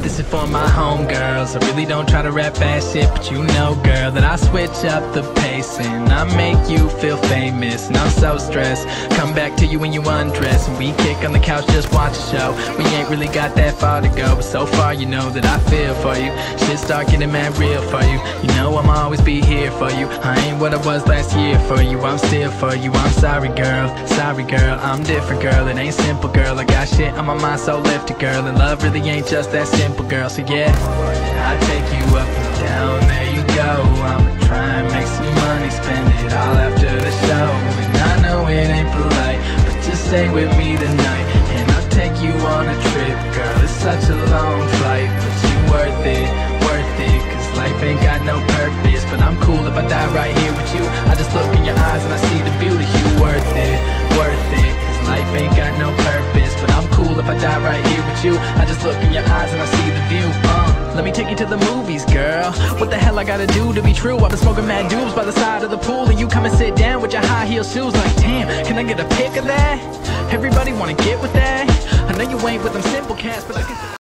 This is for my homegirls. I really don't try to rap fast shit, but you know, girl, that I switch up the pace and I make you feel famous. And I'm so stressed. Come back to you when you undress and we kick on the couch, just watch a show. We ain't really got that far to go, but so far you know that I feel for you. Shit start getting mad real for you. You know I'ma always be here for you. I ain't what I was last year for you. I'm still for you. I'm sorry, girl. Sorry, girl. I'm different, girl. It ain't simple, girl. I got shit on my mind, so lifted, girl. And love really ain't just that simple, girl. So yeah, I take you up and down. There you go. I'ma try and make some money, spend it all after the show. And I know it ain't polite, but just stay with me tonight, and I'll take you on a trip, girl. It's such a long flight, but you worth it, cause life ain't got no purpose. But I'm cool if I die right here with you. I just look in your eyes and I see the beauty. You worth it, cause life ain't got no purpose. But I'm cool if I die right here with you. I just look in your eyes and I see the view. Let me take you to the movies, girl. What the hell I gotta do to be true? I've been smoking mad dubs by the side of the pool, and you come and sit down with your high heel shoes. Like, damn, can I get a pic of that? Everybody wanna get with that? I know you ain't with them simple cats, but I can